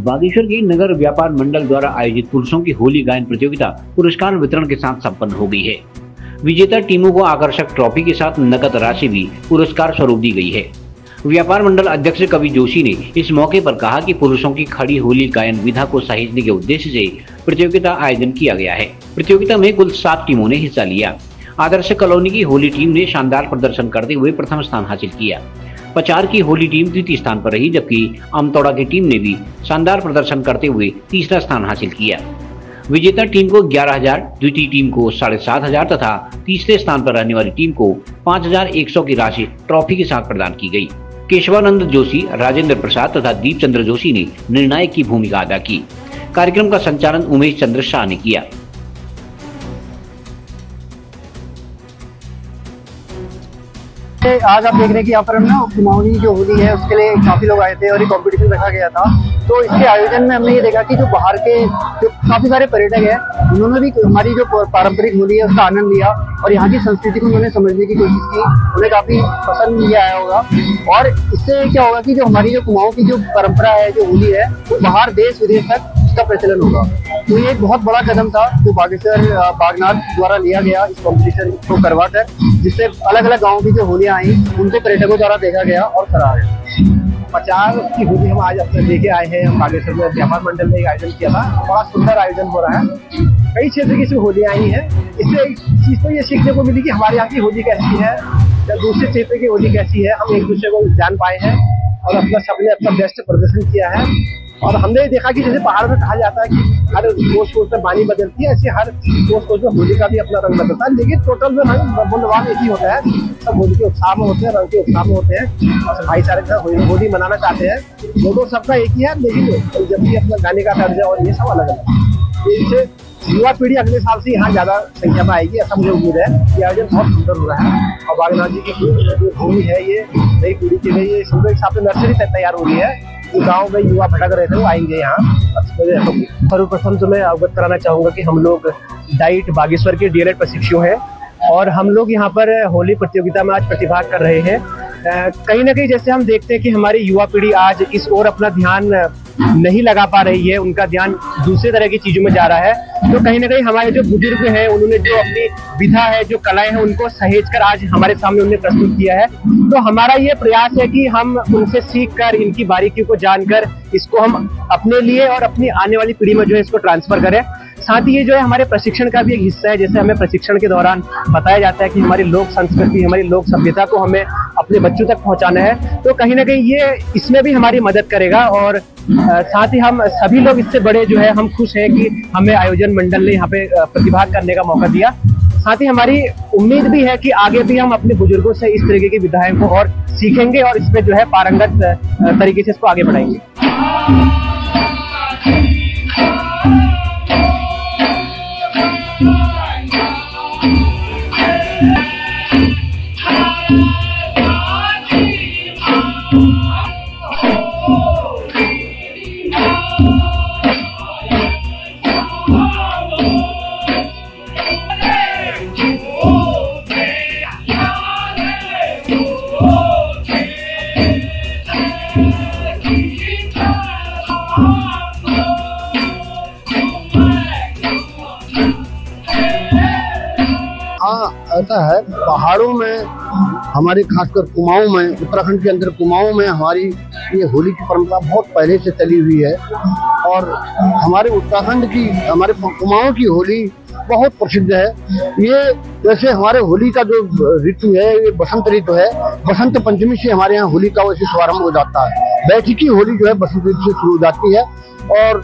बागेश्वर की नगर व्यापार मंडल द्वारा आयोजित पुरुषों की होली गायन प्रतियोगिता पुरस्कार वितरण के साथ संपन्न हो गई है। विजेता टीमों को आकर्षक ट्रॉफी के साथ नकद राशि भी पुरस्कार स्वरूप दी गई है। व्यापार मंडल अध्यक्ष कवि जोशी ने इस मौके पर कहा कि पुरुषों की खड़ी होली गायन विधा को सहेजने के उद्देश्य से प्रतियोगिता आयोजन किया गया है। प्रतियोगिता में कुल 7 टीमों ने हिस्सा लिया। आदर्श कॉलोनी की होली टीम ने शानदार प्रदर्शन करते हुए प्रथम स्थान हासिल किया। पचार की होली टीम द्वितीय स्थान पर रही, जबकि अमतौड़ा की टीम ने भी शानदार प्रदर्शन करते हुए तीसरा स्थान हासिल किया। विजेता टीम को 11,000, द्वितीय टीम को 7,500 तथा तीसरे स्थान पर रहने वाली टीम को 5,100 की राशि ट्रॉफी के साथ प्रदान की गई। केशवानंद जोशी, राजेंद्र प्रसाद तथा दीप चंद्र जोशी ने निर्णायक की भूमिका अदा की। कार्यक्रम का संचालन उमेश चंद्र शाह ने किया। आज आप देख रहे हैं कि यहाँ पर हम ना कुमाऊनी जो होली है उसके लिए काफी लोग आए थे और ये कंपटीशन रखा गया था। तो इसके आयोजन में हमने ये देखा कि जो बाहर के जो काफी सारे पर्यटक हैं उन्होंने भी हमारी जो पारंपरिक होली है उसका आनंद लिया और यहाँ की संस्कृति को उन्होंने समझने की कोशिश की। उन्हें काफी पसंद भी आया होगा और इससे क्या होगा कि जो हमारी जो कुमाऊं की जो परंपरा है, जो होली है, वो बाहर देश विदेश तक उसका प्रचलन होगा। तो ये एक बहुत बड़ा कदम था जो बागेश्वर बागनाथ द्वारा लिया गया इस कॉम्पिटिशन को करवाकर, जिससे अलग अलग गाँव की जो होलियां आई उनके पर्यटकों द्वारा देखा गया और सराहा गया। 50 की होली हम आज अपने लेके आए हैं। हम बागेश्वर में व्यापार मंडल ने एक आयोजन किया था, बड़ा सुंदर आयोजन हो रहा है। कई क्षेत्र की होलियां आई हैं। इससे एक चीज तो ये सीखने को मिली कि हमारे यहाँ की होली कैसी है या दूसरे क्षेत्र की होली कैसी है। हम एक दूसरे को जान पाए हैं और अपना सबने अपना बेस्ट प्रदर्शन किया है। और हमने देखा कि जैसे पहाड़ में कहा जाता है कि हर कोस कोस में बानी बदलती है, ऐसे हर कोस कोस में होली का भी अपना रंग बदलता है, लेकिन टोटल में रंग बोलवान एक ही होता है। सब होली के उत्साह में होते हैं, रंग के उत्साह में होते हैं और भाईचारे के साथ होली मनाना चाहते हैं। दोनों सबका एक ही है, लेकिन जब भी अपना गाने का तर्ज है और ये सब अलग अलग। इससे युवा पीढ़ी अगले साल से यहाँ ज्यादा संख्या में आएगी, ऐसा मुझे उम्मीद है। ये आयोजन बहुत सुंदर हो रहा है और बागनाथ जी की भूमि है, ये नई पीढ़ी के लिए ये सुंदर हिसाब से नर्सरी तैयार हो रही है। जो गाँव में युवा भटक रहे थे वो आएंगे यहाँ। सर्वप्रथम तो मैं अवगत कराना चाहूंगा कि हम लोग डाइट बागेश्वर के डीएलएड प्रशिक्षु हैं और हम लोग यहाँ पर होली प्रतियोगिता में आज प्रतिभाग कर रहे हैं। कहीं ना कहीं जैसे हम देखते हैं कि हमारी युवा पीढ़ी आज इस ओर अपना ध्यान नहीं लगा पा रही है, उनका ध्यान दूसरे तरह की चीजों में जा रहा है। तो कहीं ना कहीं हमारे जो बुजुर्ग हैं उन्होंने जो अपनी विधा है, जो कलाएं हैं, उनको सहेज कर आज हमारे सामने उन्होंने प्रस्तुत किया है। तो हमारा ये प्रयास है कि हम उनसे सीख कर, इनकी बारीकियों को जानकर इसको हम अपने लिए और अपनी आने वाली पीढ़ी में जो है इसको ट्रांसफर करें। साथ ही ये जो है हमारे प्रशिक्षण का भी एक हिस्सा है। जैसे हमें प्रशिक्षण के दौरान बताया जाता है कि हमारी लोक संस्कृति, हमारी लोक सभ्यता को हमें अपने बच्चों तक पहुंचाना है। तो कहीं ना कहीं ये इसमें भी हमारी मदद करेगा और साथ ही हम सभी लोग इससे बड़े जो है हम खुश हैं कि हमें आयोजन मंडल ने यहाँ पे प्रतिभाग करने का मौका दिया। साथ ही हमारी उम्मीद भी है कि आगे भी हम अपने बुजुर्गों से इस तरीके की विधाएं को और सीखेंगे और इसमें जो है पारंगत तरीके से इसको आगे बढ़ाएंगे। ऐसा है, पहाड़ों में हमारे खासकर कुमाऊं में, उत्तराखंड के अंदर कुमाऊं में हमारी ये होली की परंपरा बहुत पहले से चली हुई है और हमारे उत्तराखंड की, हमारे कुमाऊं की होली बहुत प्रसिद्ध है। ये जैसे हमारे होली का जो ऋतु है ये बसंत ऋतु है। बसंत पंचमी से हमारे यहाँ होली का वैसे शुभारंभ हो जाता है। बैठकी होली जो है बसंत ऋतु से शुरू हो जाती है और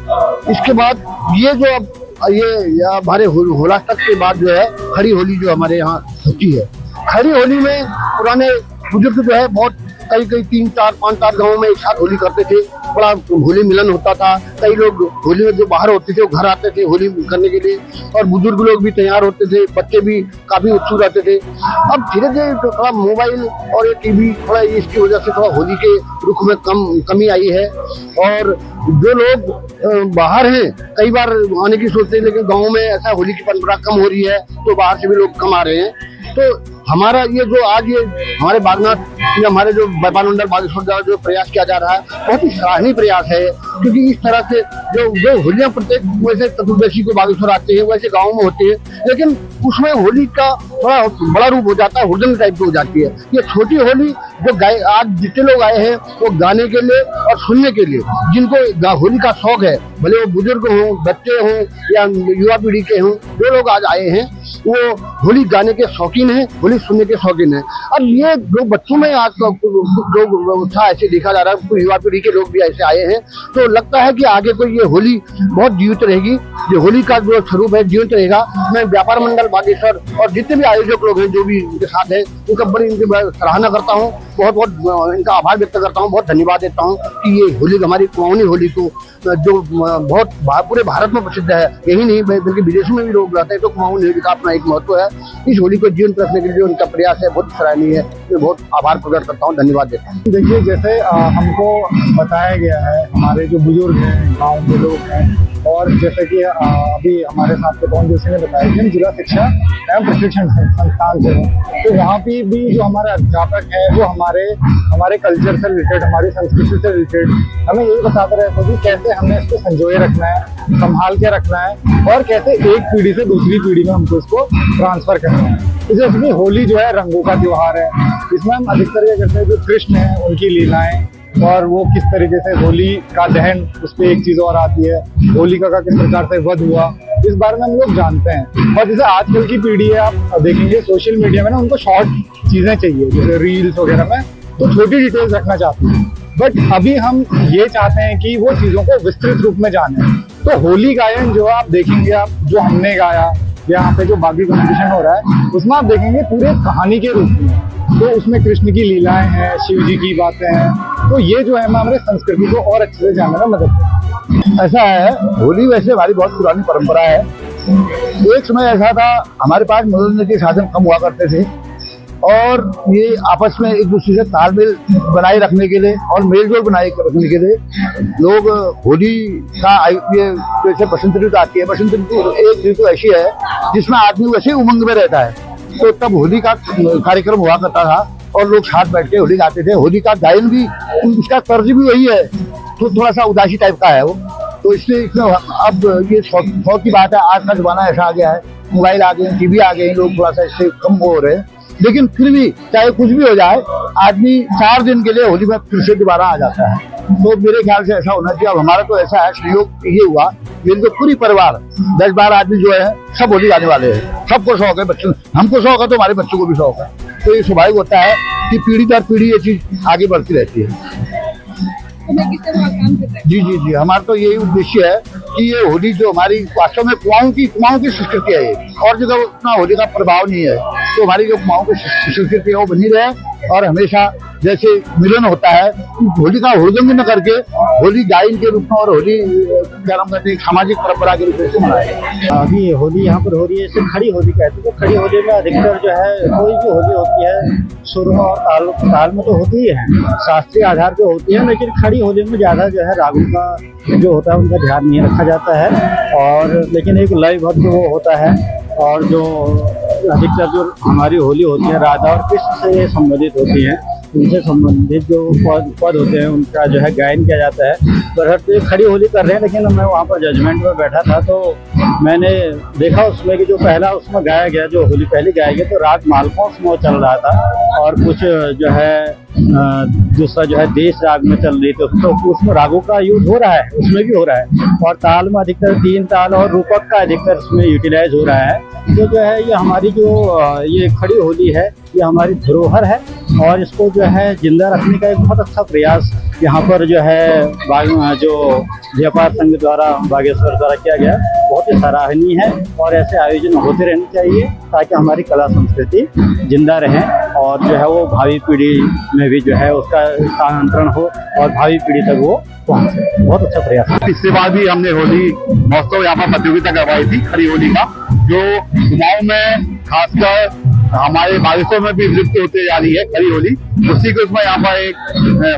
इसके बाद ये जो अब ये हमारे होलाष्टक के बाद जो है खड़ी होली जो हमारे यहाँ होती है। खड़ी होली में पुराने बुजुर्ग जो है बहुत कई 3, 4, 5 गाँव में एक साथ होली करते थे बड़ा होली मिलन होता था। कई लोग होली में जो बाहर होते थे वो घर आते थे होली करने के लिए, और बुजुर्ग लोग भी तैयार होते थे, बच्चे भी काफी उत्सुक रहते थे। अब धीरे धीरे थोड़ा मोबाइल और ये टीवी थोड़ा इसकी वजह से थोड़ा होली के रुख में कमी आई है। और जो लोग बाहर हैं कई बार आने की सोचते हैं, लेकिन गाँव में ऐसा होली की परंपरा कम हो रही है तो बाहर से भी लोग कम आ रहे हैं। तो हमारा ये जो आज ये हमारे बागनाथ या हमारे जो व्यापार मंडल बागेश्वर द्वारा जो प्रयास किया जा रहा है बहुत ही सराहनीय प्रयास है, क्योंकि इस तरह से जो होलियां प्रत्येक वैसे चतुर्दशी को बागेश्वर आते हैं वैसे गाँव में होती है, लेकिन उसमें होली का थोड़ा बड़ा रूप हो जाता है, हुड़दंग टाइप की हो जाती है। ये छोटी होली जो आज जितने लोग आए हैं वो गाने के लिए और सुनने के लिए, जिनको होली का शौक है, भले वो बुजुर्ग हों, बच्चे हों या युवा पीढ़ी के हों, जो लोग आज आए हैं वो होली गाने के शौकीन हैं, होली सुनने के शौकीन हैं। अब ये जो बच्चों में आज लोग उत्साह ऐसे देखा जा रहा है, युवा पीढ़ी के लोग भी ऐसे आए हैं, तो लगता है कि आगे कोई ये होली बहुत जीवित रहेगी। ये होली का जो स्वरूप है जीवित रहेगा। मैं व्यापार मंडल बागेश्वर और जितने भी आयोजक लोग हैं जो भी इनके साथ हैं उनका बड़ी इनकी सराहना करता हूँ, बहुत बहुत इनका आभार व्यक्त करता हूँ, बहुत धन्यवाद देता हूँ कि ये होली हमारी कुमाऊनी होली को जो बहुत पूरे भारत में प्रसिद्ध है, यही नहीं बल्कि विदेशों में भी लोग रहते हैं, तो कुमाऊनी होली का अपना एक महत्व है। इस होली को जीवंत रखने के लिए उनका प्रयास है, बहुत सराहनीय है। मैं बहुत आभार प्रकट करता हूँ, धन्यवाद देता हूँ। देखिए, जैसे हमको बताया गया है, हमारे जो बुजुर्ग हैं, गाँव के लोग हैं, और जैसे कि अभी हमारे साथ के पवन जोशी ने बताया कि हम जिला शिक्षा एवं प्रशिक्षण संस्थान से हैं, तो वहाँ पे भी जो हमारे अध्यापक हैं वो हमारे कल्चर से रिलेटेड, हमारी संस्कृति से रिलेटेड हमें यही बताते रहते हैं कि कैसे हमें इसको संजोए रखना है, संभाल के रखना है, और कैसे एक पीढ़ी से दूसरी पीढ़ी में हमको इसको ट्रांसफर करना है। तो जैसे कि होली जो है रंगों का त्योहार है, इसमें हम अधिकतर क्या करते हैं, जो कृष्ण है उनकी लीलाएं और वो किस तरीके से होली का दहन, उस पर एक चीज और आती है, होलिका का किस प्रकार से वध हुआ, इस बारे में हम लोग जानते हैं। और जैसे आजकल की पीढ़ी है, आप देखेंगे सोशल मीडिया में ना उनको शॉर्ट चीजें चाहिए, जैसे रील्स वगैरह में तो छोटी डिटेल्स रखना चाहती है, बट अभी हम ये चाहते हैं कि वो चीजों को विस्तृत रूप में जाने। तो होली गायन जो आप देखेंगे, आप जो हमने गाया, यहाँ पे जो बागी कॉम्पिटिशन हो रहा है, उसमें आप देखेंगे पूरे कहानी के रूप में, तो उसमें कृष्ण की लीलाएं हैं, शिव जी की बातें हैं, तो ये जो है हमारे संस्कृति को और अच्छे से जानने में मदद करती है। ऐसा है, होली वैसे हमारी बहुत पुरानी परंपरा है। एक समय ऐसा था, हमारे पास मनोरंजन के साधन कम हुआ करते थे, और ये आपस में एक दूसरे से तालमेल बनाए रखने के लिए और मेलजोल बनाए रखने के लिए लोग होली का ये जैसे बसंत ऋतु आती है, बसंत ऋतु एक ऋतु ऐसी है जिसमें आदमी वैसे उमंग में रहता है, तो तब होली का कार्यक्रम हुआ करता था और लोग साथ बैठ के होली गाते थे। होली का गायन भी, इसका तर्ज भी वही है, तो थोड़ा सा उदासी टाइप का है वो, तो इसलिए अब ये शौक की बात है। आज का जमाना ऐसा आ गया है, मोबाइल आ गए, टीवी आ गए, लोग थोड़ा सा इससे कम हो रहे हैं, लेकिन फिर भी चाहे कुछ भी हो जाए, आदमी 4 दिन के लिए होली में फिर से दोबारा आ जाता है। तो मेरे ख्याल से ऐसा होना चाहिए। अब हमारा तो ऐसा है, सहयोग ये हुआ, मेरे तो पूरी परिवार 10-12 आदमी जो है सब होली गाने वाले हैं, सबको शौक है, बच्चों हमको शौक है तो हमारे बच्चों को भी शौक है। तो ये स्वाभाविक होता है कि पीढ़ी दर पीढ़ी ये चीज आगे बढ़ती रहती है। जी, हमारा तो यही उद्देश्य है कि ये होली जो हमारी वास्तव में कुमाऊं की संस्कृति है, ये और जगह उतना होली का प्रभाव नहीं है, तो हमारी जो कुमाऊं की संस्कृति है वो बनी रहे, और हमेशा जैसे मिलन होता है, होली का हुड़दंग न करके होली गायन के रूप में और होली क्या नाम कहते हैं सामाजिक परंपरा के रूप में मनाए। अभी होली यहाँ पर हो रही है, इसे खड़ी होली कहते हैं। तो खड़ी होली में अधिकतर जो है कोई भी होली होती है, सुर और ताल में तो होती ही है, शास्त्रीय आधार पे होती है, लेकिन खड़ी होली में ज्यादा जो है रागों का जो होता है उनका ध्यान नहीं रखा जाता है, और लेकिन एक लयबद्ध वो होता है। और जो अधिकतर जो हमारी होली होती है राधा और कृष्ण से संबंधित होती है, उनसे संबंधित जो पद होते हैं उनका जो है गायन किया जाता है। बशर्ते खड़ी होली कर रहे हैं, लेकिन मैं वहाँ पर जजमेंट में बैठा था तो मैंने देखा उसमें कि जो पहला उसमें गाया गया, जो होली पहली गाया गया, तो राग मालकों उसमें चल रहा था, और कुछ जो है दूसरा जो है देश राग में चल रही थी, तो उसमें रागों का यूज हो रहा है, उसमें भी हो रहा है, और ताल में अधिकतर 3 ताल और रूपक का अधिकतर उसमें यूटिलाइज हो रहा है। तो जो है ये हमारी जो ये खड़ी होली है, ये हमारी धरोहर है, और इसको जो है जिंदा रखने का एक बहुत अच्छा प्रयास यहाँ पर जो है जो व्यापार संघ द्वारा बागेश्वर द्वारा किया गया। बहुत ही सराहनीय है और ऐसे आयोजन होते रहने चाहिए ताकि हमारी कला संस्कृति जिंदा रहे और जो है वो भावी पीढ़ी में भी जो है उसका स्थानांतरण हो और भावी पीढ़ी तक वो पहुंचे। बहुत अच्छा प्रयास है। इसके बाद भी हमने होली महोत्सव यहाँ पर प्रतियोगिता करवाई थी खड़ी होली का, जो कुमाऊं में खासकर हमारे बारिशों में भी विलुप्त होते जा रही है खड़ी होली। उसी के उसमें यहाँ पर एक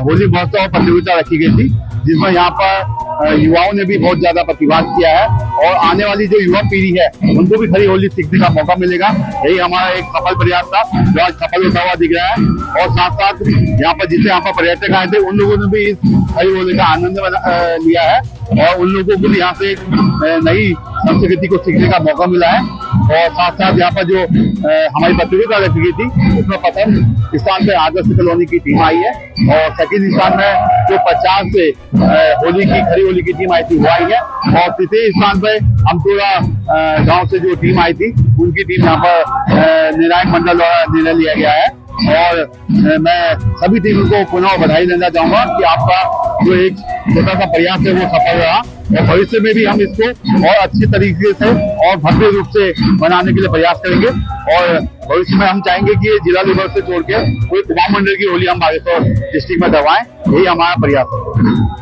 होली महोत्सव प्रतियोगिता रखी गई थी, जिसमें यहाँ पर युवाओं ने भी बहुत ज्यादा प्रतिभाग किया है और आने वाली जो युवा पीढ़ी है उनको भी खड़ी होली सीखने का मौका मिलेगा। यही हमारा एक सफल प्रयास था जो आज सफल होता हुआ दिख रहा है। और साथ साथ यहाँ पर जिसे यहाँ पर पर्यटक आए थे उन लोगों ने भी इस खड़ी होली का आनंद लिया है और उन लोगों को भी यहाँ से नई संस्कृति को सीखने का मौका मिला है। और साथ साथ यहाँ पर जो हमारी प्रतियोगिता रखी गई थी उसमें प्रथम स्थान पे आदर्श कॉलोनी की टीम आई है और सेकंड स्थान में जो 50 से होली की खड़ी होली की टीम आई थी वो आई है और तीसरे स्थान पे हमतोड़ा गांव से जो टीम आई थी उनकी टीम यहाँ पर निर्णायक मंडल द्वारा निर्णय लिया गया है। और मैं सभी टीमों को पुनः बधाई देना चाहूंगा कि आपका जो एक छोटा सा प्रयास है वो सफल रहा और भविष्य में भी हम इसको और अच्छे तरीके से और भव्य रूप से बनाने के लिए प्रयास करेंगे। और भविष्य में हम चाहेंगे कि ये जिला लेवल से छोड़ के कोई कुमाऊं मंडल की होली हम बागेश्वर डिस्ट्रिक्ट में करवाएं, यही हमारा प्रयास है।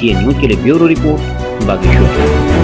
न्यूज़ के लिए ब्यूरो रिपोर्ट बागेश्वर।